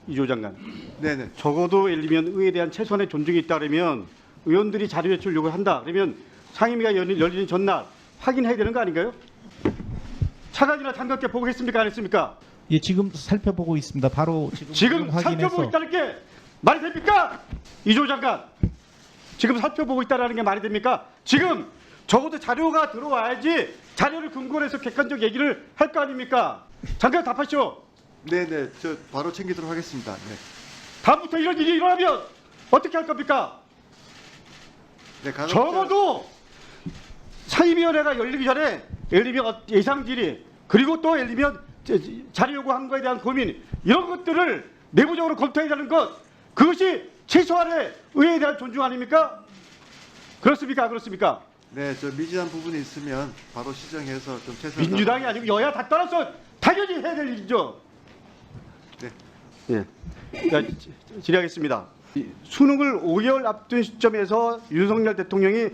이조 장관. 네네. 적어도 예를 들면 의회에 대한 최소한의 존중이 있다면 의원들이 자료 제출 요구한다. 그러면 상임위가 열리는 전날 확인해야 되는 거 아닌가요? 차관이나 장관께 보고했습니까? 안 했습니까? 예, 지금 살펴보고 있습니다. 바로 지금 확인해서 살펴보고 있다는 게 말이 됩니까? 이조 장관. 지금 살펴보고 있다는 게 말이 됩니까? 지금 적어도 자료가 들어와야지 자료를 근거로 해서 객관적 얘기를 할 거 아닙니까? 장관 답하시오. 네네. 저 바로 챙기도록 하겠습니다. 네. 다음부터 이런 일이 일어나면 어떻게 할 겁니까? 네, 간혹 적어도 상임위원회가 열리기 전에 예를 들면 예상 질의 그리고 또 예를 들면 자료 요구한 거에 대한 고민 이런 것들을 내부적으로 검토해야 되는 것 그것이 최소한의 의회에 대한 존중 아닙니까? 그렇습니까? 그렇습니까? 네, 저 미진한 부분이 있으면 바로 시정해서 좀 최소한. 민주당이 아니고 여야 다 떠나서 당연히 해야 될 일이죠. 네. 예. 자, 질의하겠습니다. 수능을 5개월 앞둔 시점에서 윤석열 대통령이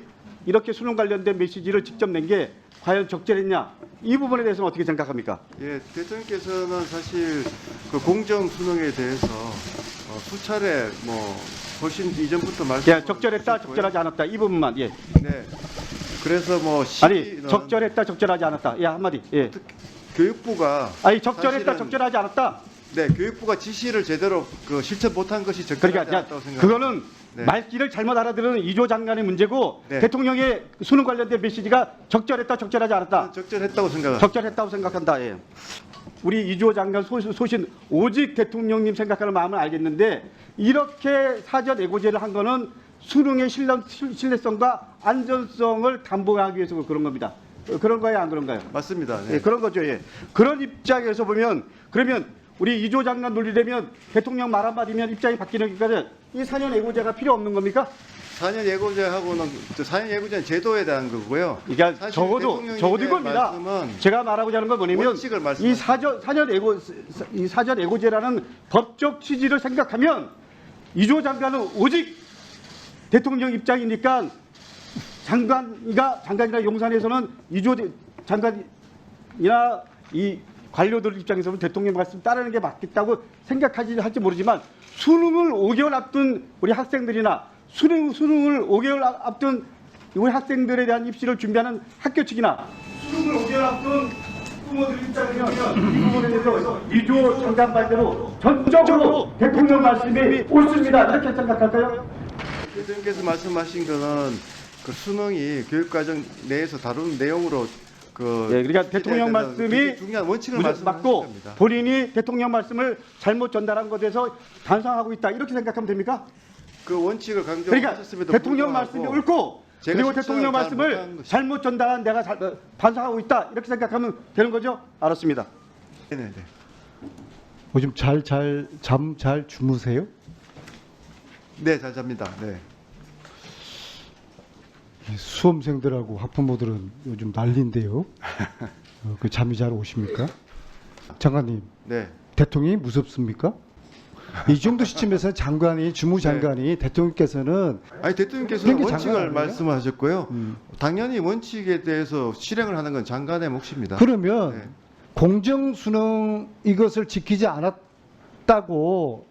이렇게 수능 관련된 메시지를 직접 낸 게 과연 적절했냐? 이 부분에 대해서는 어떻게 생각합니까? 예, 대통령께서는 사실 그 공정 수능에 대해서 수차례 뭐 훨씬 이전부터 말씀. 예, 적절했다, 적절하지 않았다. 이 부분만. 예. 네. 그래서 뭐 아니, 시기는 적절했다, 적절하지 않았다. 예, 한마디. 예. 교육부가 아니, 적절했다, 사실은- 적절하지 않았다. 네, 교육부가 지시를 제대로 그 실천 못한 것이 적절하지 그러니까 않았다고 생각합니다. 그거는 네. 말귀를 잘못 알아들은 이조 장관의 문제고 네. 대통령의 수능 관련된 메시지가 적절했다, 적절하지 않았다. 적절했다고 생각합니다. 적절했다고 생각한다. 예. 우리 이조 장관 소신 오직 대통령님 생각하는 마음은 알겠는데 이렇게 사전 예고제를 한 거는 수능의 신뢰성과 안전성을 담보하기 위해서 그런 겁니다. 그런 거예요, 안 그런가요? 맞습니다. 네. 예, 그런 거죠. 예. 그런 입장에서 보면 그러면 우리 이조 장관 논리되면 대통령 말 한마디면 입장이 바뀌는 것까지 이 4년 예고제가 필요 없는 겁니까? 4년 예고제하고는 4년 예고제는 제도에 대한 거고요. 그러니까 사실 적어도 대통령님의 이겁니다. 말씀은 제가 말하고자 하는 건 뭐냐면 원칙을 이 말씀하시는 이 사전 예고제라는 법적 취지를 생각하면 이조 장관은 오직 대통령 입장이니까 장관이나 용산에서는 이조 장관이나 이 관료들 입장에서는 대통령 말씀 따르는 게 맞겠다고 할지 모르지만 수능을 5개월 앞둔 우리 학생들이나 수능을 5개월 앞둔 우리 학생들에 대한 입시를 준비하는 학교 측이나 수능을 5개월 앞둔 부모들 입장에서 이 부분에 대해서 이조 장관 말대로 전적으로 대통령 말씀이 옳습니다. 이렇게 생각할까요? 대통령께서 말씀하신 거는 그 수능이 교육과정 내에서 다룬 내용으로 예, 그러니까 대통령 말씀이 중요한 원칙을 맞고 말씀하신 겁니다. 본인이 대통령 말씀을 잘못 전달한 것에 대해서 반성하고 있다 이렇게 생각하면 됩니까? 그 원칙을 그러니까 강조하셨음에도 대통령 불구하고 말씀이 옳고 제가 그리고 실천을 대통령 잘 말씀을 못한 것이- 잘못 전달한 내가 반성하고 있다 이렇게 생각하면 되는 거죠? 알았습니다. 네네네. 요즘 잠 잘 주무세요? 네, 잘 잡니다. 네. 이 수험생들하고 학부모들은 요즘 난리인데요. 그 잠이 잘 오십니까? 장관님, 네. 대통령이 무섭습니까? 이 정도 시점에서 주무장관이 대통령께서는 아니 대통령께서는 그게 원칙을 장관 아니에요? 말씀하셨고요. 당연히 원칙에 대해서 실행을 하는 건 장관의 몫입니다. 그러면 네. 공정수능 이것을 지키지 않았다고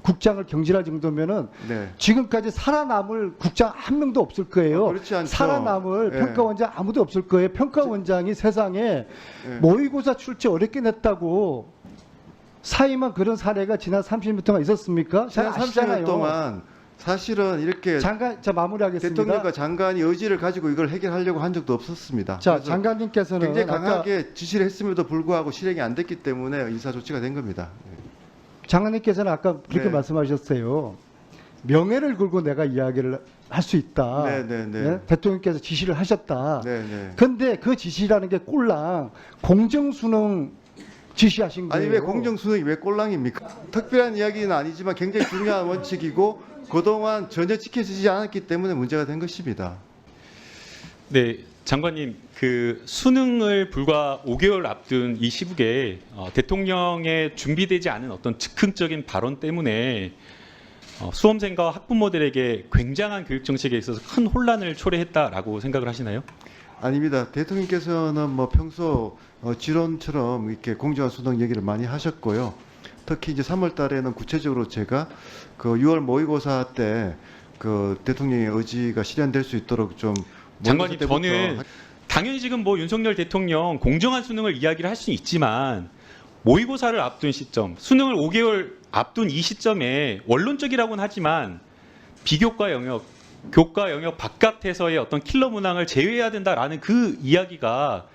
국장을 경질할 정도면은 네. 지금까지 살아남을 국장 한 명도 없을 거예요. 그렇지 않죠. 살아남을 예. 평가원장 아무도 없을 거예요. 평가원장이 세상에 예. 모의고사 출제 어렵게 냈다고 사임한 그런 사례가 지난 30년 동안 있었습니까? 잘 지난 아시잖아요. 30년 동안 사실은 이렇게 장관, 자 마무리하겠습니다. 대통령과 장관이 의지를 가지고 이걸 해결하려고 한 적도 없었습니다. 자 그래서 장관님께서는 굉장히 아까 강하게 지시를 했음에도 불구하고 실행이 안 됐기 때문에 인사 조치가 된 겁니다. 장관님께서는 아까 그렇게 네. 말씀하셨어요. 명예를 걸고 내가 이야기를 할 수 있다. 네, 네, 네. 예? 대통령께서 지시를 하셨다. 네, 네. 근데 그 지시라는 게 꼴랑 공정수능 지시하신 거예요. 아니 왜 공정 수능이 왜 꼴랑입니까? 특별한 이야기는 아니지만 굉장히 중요한 원칙이고 그동안 전혀 지켜지지 않았기 때문에 문제가 된 것입니다. 네, 장관님, 그 수능을 불과 5개월 앞둔 이 시국에 대통령의 준비되지 않은 어떤 즉흥적인 발언 때문에 수험생과 학부모들에게 굉장한 교육 정책에 있어서 큰 혼란을 초래했다라고 생각을 하시나요? 아닙니다. 대통령께서는 뭐 평소 지론처럼 이렇게 공정한 수능 얘기를 많이 하셨고요. 특히 이제 3월 달에는 구체적으로 제가 그 6월 모의고사 때 그 대통령의 의지가 실현될 수 있도록 좀 장관님, 모의고사 때부터 저는 당연히 지금 뭐 윤석열 대통령 공정한 수능을 이야기를 할 수는 있지만 모의고사를 앞둔 시점, 수능을 5개월 앞둔 이 시점에 원론적이라고는 하지만 비교과 영역, 교과 영역 바깥에서의 어떤 킬러 문항을 제외해야 된다라는 그 이야기가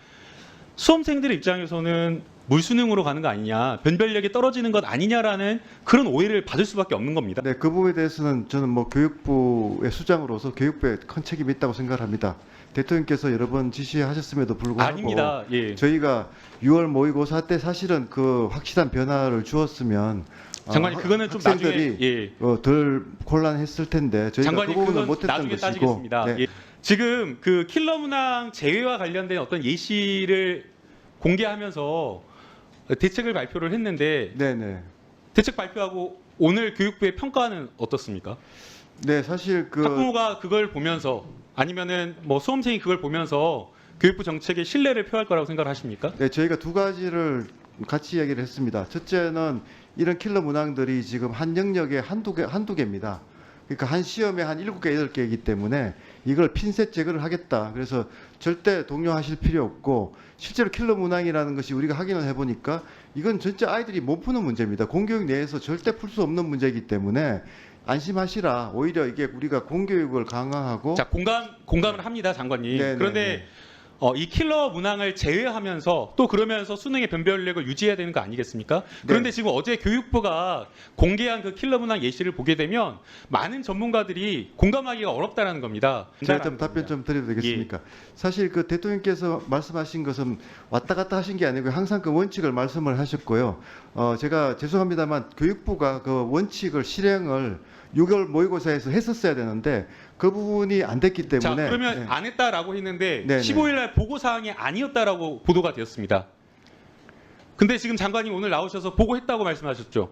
수험생들의 입장에서는 물수능으로 가는 거 아니냐, 변별력이 떨어지는 것 아니냐라는 그런 오해를 받을 수밖에 없는 겁니다. 네, 그 부분에 대해서는 저는 뭐 교육부의 수장으로서 교육부에 큰 책임이 있다고 생각합니다. 대통령께서 여러 번 지시하셨음에도 불구하고 아닙니다. 예. 저희가 6월 모의고사 때 사실은 그 확실한 변화를 주었으면 장관님, 그거는 좀 나중에 학생들이 덜 곤란했을 텐데 저희가 장관님, 그 부분을 그건 못했던 나중에 것이고 따지겠습니다. 네. 예. 지금 그 킬러 문항 제외와 관련된 어떤 예시를 공개하면서 대책을 발표를 했는데 네네. 대책 발표하고 오늘 교육부의 평가는 어떻습니까? 네, 사실 그 학부모가 그걸 보면서 아니면은 뭐 수험생이 그걸 보면서 교육부 정책에 신뢰를 표할 거라고 생각을 하십니까? 네, 저희가 두 가지를 같이 얘기를 했습니다. 첫째는 이런 킬러 문항들이 지금 한 영역에 한두 개입니다. 그러니까 한 시험에 한 7개, 8개이기 때문에 이걸 핀셋 제거를 하겠다. 그래서 절대 동요하실 필요 없고 실제로 킬러 문항이라는 것이 우리가 확인을 해보니까 이건 진짜 아이들이 못 푸는 문제입니다. 공교육 내에서 절대 풀 수 없는 문제이기 때문에 안심하시라. 오히려 이게 우리가 공교육을 강화하고 자, 공감을 합니다, 장관님. 네네네. 그런데 이 킬러 문항을 제외하면서 또 그러면서 수능의 변별력을 유지해야 되는 거 아니겠습니까? 그런데 지금 어제 교육부가 공개한 그 킬러 문항 예시를 보게 되면 많은 전문가들이 공감하기가 어렵다는 겁니다. 제가 좀 답변 좀 드려도 되겠습니까? 사실 그 대통령께서 말씀하신 것은 왔다 갔다 하신 게 아니고 항상 그 원칙을 말씀을 하셨고요. 제가 죄송합니다만 교육부가 그 원칙을 실행을 6개월 모의고사에서 했었어야 되는데 그 부분이 안 됐기 때문에 자, 그러면 네. 안 했다라고 했는데 네네. 15일 날 보고 사항이 아니었다라고 보도가 되었습니다. 근데 지금 장관님 오늘 나오셔서 보고했다고 말씀하셨죠.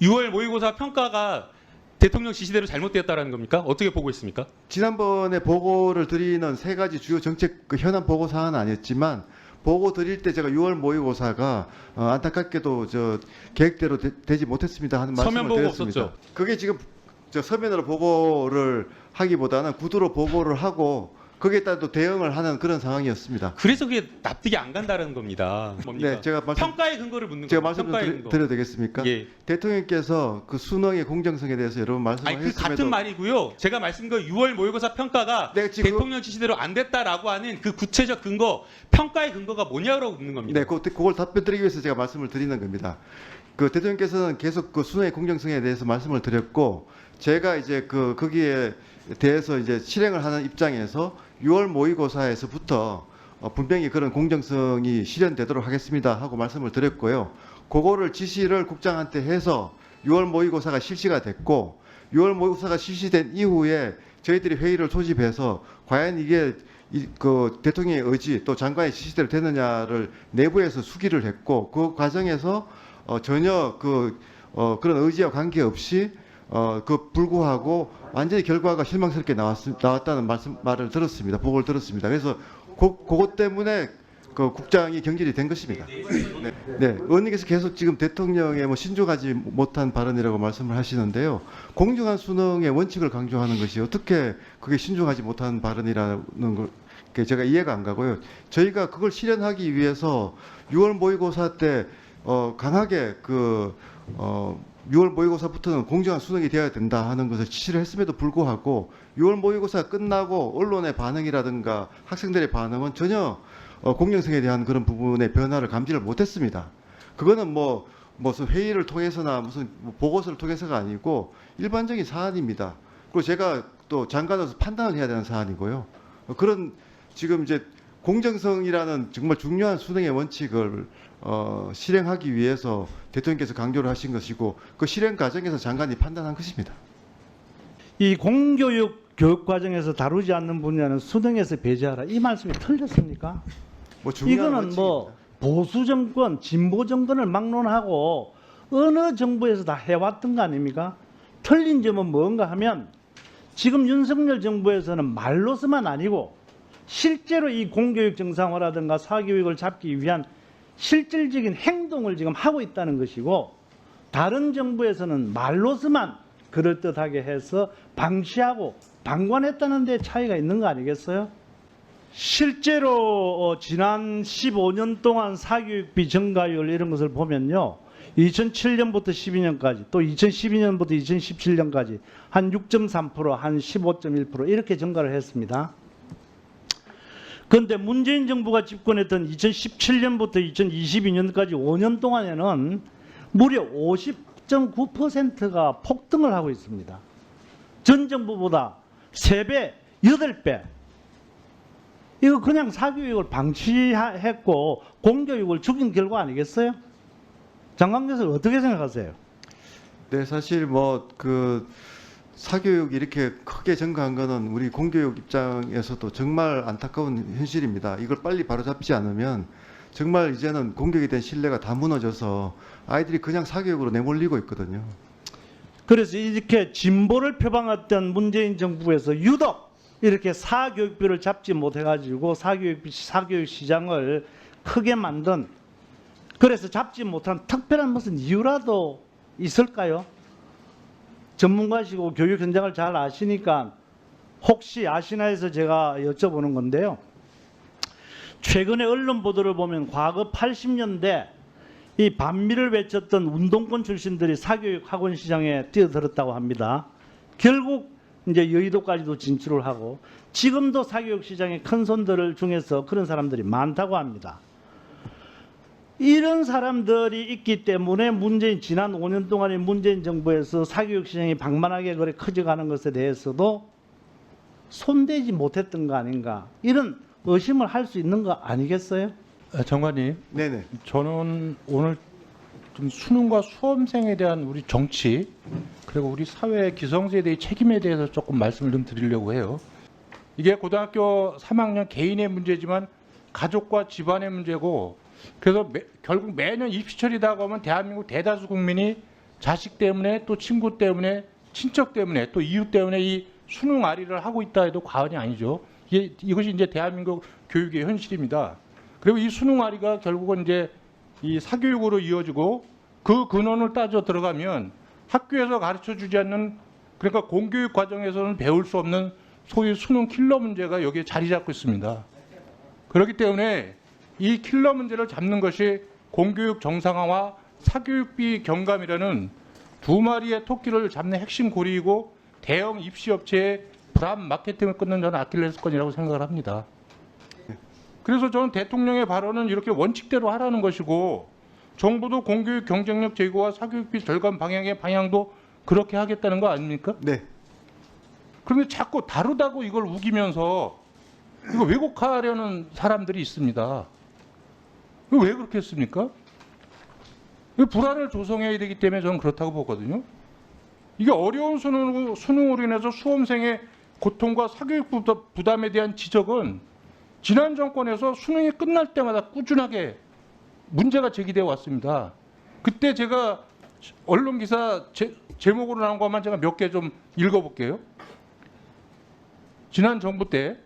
6월 모의고사 평가가 대통령 지시대로 잘못되었다라는 겁니까? 어떻게 보고했습니까? 지난번에 보고를 드리는 세 가지 주요 정책 그 현안 보고 사항은 아니었지만 보고 드릴 때 제가 6월 모의고사가 안타깝게도 저 계획대로 되지 못했습니다 하는 말씀을 서면 보고 드렸습니다. 없었죠? 그게 지금 저 서면으로 보고를 하기보다는 구두로 보고를 하고 거기에 따라 또 대응을 하는 그런 상황이었습니다. 그래서 그게 납득이 안 간다는 겁니다. 뭡니까? 네, 제가 말씀 평가의 근거를 묻는 제가 겁니다. 말씀 좀 평가의 근거. 드려도 되겠습니까? 예. 대통령께서 그 수능의 공정성에 대해서 여러 번 아니 그 말씀하셨음에도 같은 말이고요. 제가 말씀드린 6월 모의고사 평가가 네, 지금 대통령 지시대로 안 됐다라고 하는 그 구체적 근거, 평가의 근거가 뭐냐고 묻는 겁니다. 네, 그걸 답변 드리기 위해서 제가 말씀을 드리는 겁니다. 그 대통령께서는 계속 그 수능의 공정성에 대해서 말씀을 드렸고 제가 이제 그 거기에 대해서 이제 실행을 하는 입장에서 6월 모의고사에서부터 분명히 그런 공정성이 실현되도록 하겠습니다 하고 말씀을 드렸고요. 그거를 지시를 국장한테 해서 6월 모의고사가 실시가 됐고 6월 모의고사가 실시된 이후에 저희들이 회의를 소집해서 과연 이게 그 대통령의 의지 또 장관의 지시대로 되느냐를 내부에서 수기를 했고 그 과정에서 전혀 그런 의지와 관계없이 그 불구하고 완전히 결과가 실망스럽게 나왔다는 말을 들었습니다. 보고를 들었습니다. 그래서 그것 때문에 그 국장이 경질이 된 것입니다. 네, 의원님께서 계속 지금 대통령의 뭐 신중하지 못한 발언이라고 말씀을 하시는데요. 공정한 수능의 원칙을 강조하는 것이 어떻게 그게 신중하지 못한 발언이라는 걸 제가 이해가 안 가고요. 저희가 그걸 실현하기 위해서 6월 모의고사 때 강하게 6월 모의고사부터는 공정한 수능이 되어야 된다 하는 것을 지시를 했음에도 불구하고 6월 모의고사 끝나고 언론의 반응이라든가 학생들의 반응은 전혀 공정성에 대한 그런 부분의 변화를 감지를 못했습니다. 그거는 무슨 회의를 통해서나 무슨 보고서를 통해서가 아니고 일반적인 사안입니다. 그리고 제가 또 장관으로서 판단을 해야 되는 사안이고요. 그런 지금 이제 공정성이라는 정말 중요한 수능의 원칙을 실행하기 위해서 대통령께서 강조를 하신 것이고 그 실행 과정에서 장관이 판단한 것입니다. 이 공교육 교육 과정에서 다루지 않는 분야는 수능에서 배제하라. 이 말씀이 틀렸습니까? 중요한 이거는 원칙입니다. 보수 정권, 진보 정권을 막론하고 어느 정부에서 다 해왔던 거 아닙니까? 틀린 점은 뭔가 하면 지금 윤석열 정부에서는 말로서만 아니고 실제로 이 공교육 정상화라든가 사교육을 잡기 위한 실질적인 행동을 지금 하고 있다는 것이고, 다른 정부에서는 말로서만 그럴듯하게 해서 방치하고 방관했다는 데 차이가 있는 거 아니겠어요? 실제로 지난 15년 동안 사교육비 증가율 이런 것을 보면요, 2007년부터 12년까지 또 2012년부터 2017년까지 한 6.3%, 한 15.1% 이렇게 증가를 했습니다. 그런데 문재인 정부가 집권했던 2017년부터 2022년까지 5년 동안에는 무려 50.9%가 폭등을 하고 있습니다. 전 정부보다 3배, 8배. 이거 그냥 사교육을 방치했고 공교육을 죽인 결과 아니겠어요? 장관 교수 어떻게 생각하세요? 네, 사실 뭐 그 사교육이 이렇게 크게 증가한 거는 우리 공교육 입장에서도 정말 안타까운 현실입니다. 이걸 빨리 바로잡지 않으면 정말 이제는 공교육에 대한 신뢰가 다 무너져서 아이들이 그냥 사교육으로 내몰리고 있거든요. 그래서 이렇게 진보를 표방했던 문재인 정부에서 유독 이렇게 사교육비를 잡지 못해가지고 사교육 시장을 크게 만든, 그래서 잡지 못한 특별한 무슨 이유라도 있을까요? 전문가시고 교육 현장을 잘 아시니까 혹시 아시나 해서 제가 여쭤보는 건데요. 최근에 언론 보도를 보면 과거 80년대 이 반미를 외쳤던 운동권 출신들이 사교육 학원 시장에 뛰어들었다고 합니다. 결국 이제 여의도까지도 진출을 하고 지금도 사교육 시장의 큰 손들 중에서 그런 사람들이 많다고 합니다. 이런 사람들이 있기 때문에 지난 5년 동안의 문재인 정부에서 사교육 시장이 방만하게 그래 커져가는 것에 대해서도 손대지 못했던 거 아닌가, 이런 의심을 할 수 있는 거 아니겠어요? 장관님, 네네. 저는 오늘 좀 수능과 수험생에 대한 우리 정치 그리고 우리 사회 기성세대의 책임에 대해서 조금 말씀을 좀 드리려고 해요. 이게 고등학교 3학년 개인의 문제지만 가족과 집안의 문제고, 그래서 결국 매년 입시철이 다가오면 대한민국 대다수 국민이 자식 때문에 또 친구 때문에 친척 때문에 또 이웃 때문에 이 수능 아리를 하고 있다 해도 과언이 아니죠. 이것이 이제 대한민국 교육의 현실입니다. 그리고 이 수능 아리가 결국은 이제 이 사교육으로 이어지고, 그 근원을 따져 들어가면 학교에서 가르쳐 주지 않는, 그러니까 공교육 과정에서는 배울 수 없는 소위 수능 킬러 문제가 여기에 자리 잡고 있습니다. 그렇기 때문에 이 킬러 문제를 잡는 것이 공교육 정상화와 사교육비 경감이라는 두 마리의 토끼를 잡는 핵심 고리이고, 대형 입시업체의 불합 마케팅을 끊는 저는 아킬레스건이라고 생각을 합니다. 그래서 저는 대통령의 발언은 이렇게 원칙대로 하라는 것이고, 정부도 공교육 경쟁력 제고와 사교육비 절감 방향의 방향도 그렇게 하겠다는 거 아닙니까? 네. 그런데 자꾸 다르다고 이걸 우기면서 이거 왜곡하려는 사람들이 있습니다. 이거 왜 그렇게 했습니까? 불안을 조성해야 되기 때문에 저는 그렇다고 보거든요. 이게 어려운 수능으로 인해서 수험생의 고통과 사교육 부담에 대한 지적은 지난 정권에서 수능이 끝날 때마다 꾸준하게 문제가 제기되어 왔습니다. 그때 제가 언론 기사 제목으로 나온 것만 제가 몇 개 좀 읽어볼게요. 지난 정부 때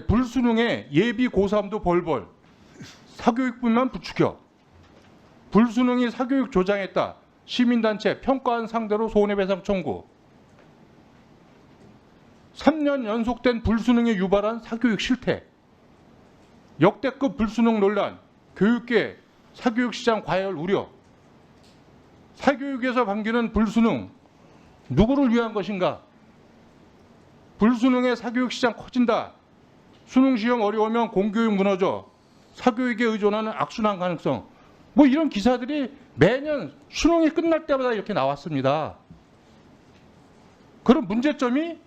불수능에 예비 고3도 벌벌, 사교육부만 부추겨, 불수능이 사교육 조장했다, 시민단체 평가한 상대로 손해배상 청구, 3년 연속된 불수능이 유발한 사교육 실태, 역대급 불수능 논란, 교육계 사교육 시장 과열 우려, 사교육에서 반기는 불수능 누구를 위한 것인가, 불수능의 사교육 시장 커진다, 수능 시험 어려우면 공교육 무너져, 사교육에 의존하는 악순환 가능성, 뭐 이런 기사들이 매년 수능이 끝날 때마다 이렇게 나왔습니다. 그런 문제점이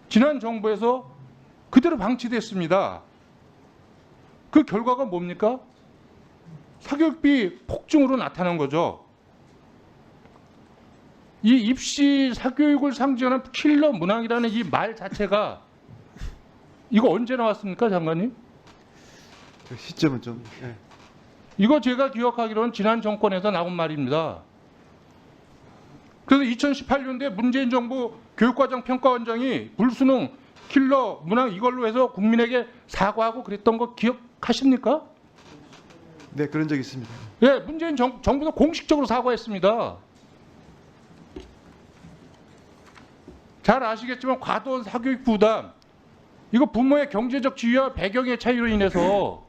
지난 정부에서 그대로 방치됐습니다. 그 결과가 뭡니까? 사교육비 폭증으로 나타난 거죠. 이 입시 사교육을 상징하는 킬러 문항이라는 이 말 자체가 이거 언제 나왔습니까, 장관님? 그 시점은 좀. 예. 이거 제가 기억하기로는 지난 정권에서 나온 말입니다. 그래서 2018년도에 문재인 정부 교육과정 평가원장이 불수능 킬러 문항 이걸로 해서 국민에게 사과하고 그랬던 거 기억하십니까? 네, 그런 적 있습니다. 예, 문재인 정부도 공식적으로 사과했습니다. 잘 아시겠지만 과도한 사교육 부담, 이거 부모의 경제적 지위와 배경의 차이로 인해서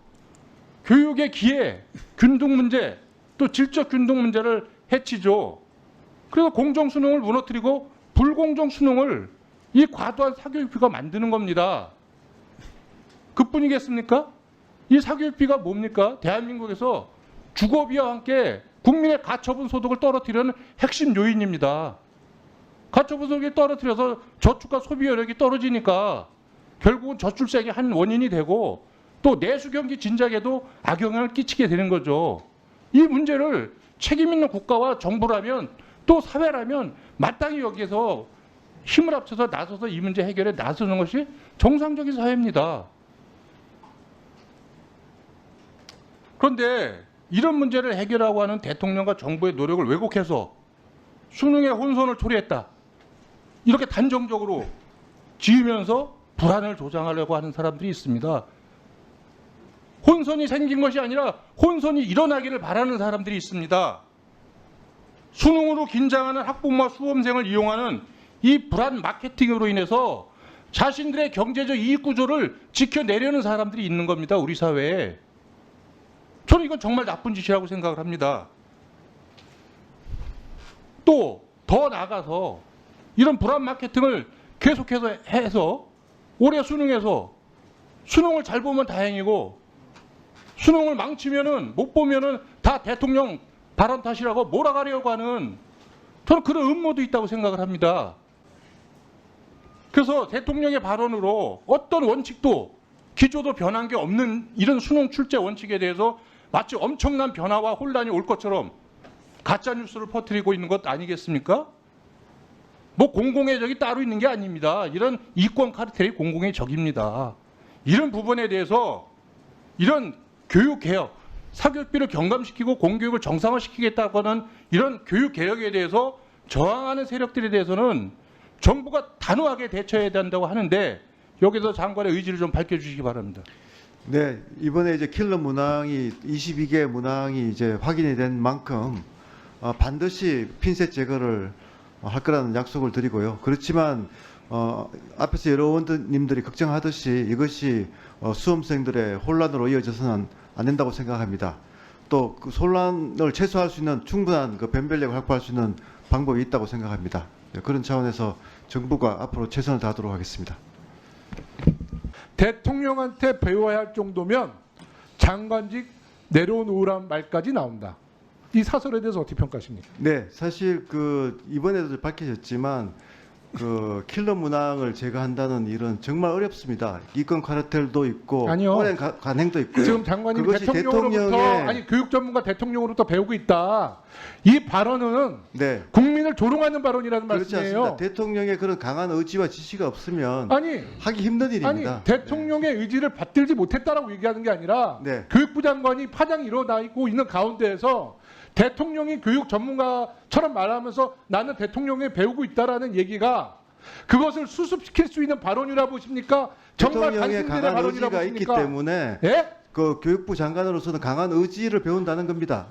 교육의 기회, 균등 문제, 또 질적 균등 문제를 해치죠. 그래서 공정 수능을 무너뜨리고 불공정 수능을 이 과도한 사교육비가 만드는 겁니다. 그뿐이겠습니까? 이 사교육비가 뭡니까? 대한민국에서 주거비와 함께 국민의 가처분 소득을 떨어뜨리는 핵심 요인입니다. 가처분 소득이 떨어뜨려서 저축과 소비 여력이 떨어지니까 결국은 저출생의 한 원인이 되고 또 내수 경기 진작에도 악영향을 끼치게 되는 거죠. 이 문제를 책임 있는 국가와 정부라면 또 사회라면 마땅히 여기에서 힘을 합쳐서 나서서 이 문제 해결에 나서는 것이 정상적인 사회입니다. 그런데 이런 문제를 해결하고 하는 대통령과 정부의 노력을 왜곡해서 수능의 혼선을 초래했다, 이렇게 단정적으로 지으면서 불안을 조장하려고 하는 사람들이 있습니다. 혼선이 생긴 것이 아니라 혼선이 일어나기를 바라는 사람들이 있습니다. 수능으로 긴장하는 학부모와 수험생을 이용하는 이 불안 마케팅으로 인해서 자신들의 경제적 이익 구조를 지켜내려는 사람들이 있는 겁니다, 우리 사회에. 저는 이건 정말 나쁜 짓이라고 생각을 합니다. 또 더 나아가서 이런 불안 마케팅을 계속해서 해서 올해 수능에서 수능을 잘 보면 다행이고 수능을 망치면은 못 보면은 다 대통령 발언 탓이라고 몰아가려고 하는, 저는 그런 음모도 있다고 생각을 합니다. 그래서 대통령의 발언으로 어떤 원칙도 기조도 변한 게 없는 이런 수능 출제 원칙에 대해서 마치 엄청난 변화와 혼란이 올 것처럼 가짜 뉴스를 퍼뜨리고 있는 것 아니겠습니까? 뭐 공공의 적이 따로 있는 게 아닙니다. 이런 이권 카르텔이 공공의 적입니다. 이런 부분에 대해서 이런 교육 개혁, 사교육비를 경감시키고 공교육을 정상화시키겠다고 하는 이런 교육 개혁에 대해서 저항하는 세력들에 대해서는 정부가 단호하게 대처해야 된다고 하는데, 여기서 장관의 의지를 좀 밝혀주시기 바랍니다. 네, 이번에 이제 킬러 문항이 22개 문항이 이제 확인이 된 만큼 반드시 핀셋 제거를 할 거라는 약속을 드리고요. 그렇지만 앞에서 여러 의원님들이 걱정하듯이 이것이 수험생들의 혼란으로 이어져서는 안 된다고 생각합니다. 또 그 혼란을 최소화할 수 있는 충분한 그 변별력을 확보할 수 있는 방법이 있다고 생각합니다. 네, 그런 차원에서 정부가 앞으로 최선을 다하도록 하겠습니다. 대통령한테 배워야 할 정도면 장관직 내려놓으란 말까지 나온다. 이 사설에 대해서 어떻게 평가하십니까? 네, 사실 그 이번에도 밝혀졌지만 그 킬러 문항을 제거한다는 일은 정말 어렵습니다. 이권 카르텔도 있고 아니요. 오랜 간행도 있고요. 지금 장관님 그것이 대통령으로부터 대통령의- 아니 교육 전문가 대통령으로부터 배우고 있다. 이 발언은 네, 국민을 조롱하는 발언이라는 그렇지 말씀이에요. 않습니다. 대통령의 그런 강한 의지와 지시가 없으면 아니 하기 힘든 일입니다. 아니 대통령의 의지를 받들지 못했다라고 얘기하는 게 아니라 네. 교육부 장관이 파장이 일어나고 있는 가운데에서 대통령이 교육 전문가처럼 말하면서 나는 대통령에 배우고 있다라는 얘기가 그것을 수습시킬 수 있는 발언이라 보십니까? 정말 대통령의 단순들의 강한 발언이라 의지가 있기 보십니까? 때문에 예? 그 교육부 장관으로서는 강한 의지를 배운다는 겁니다.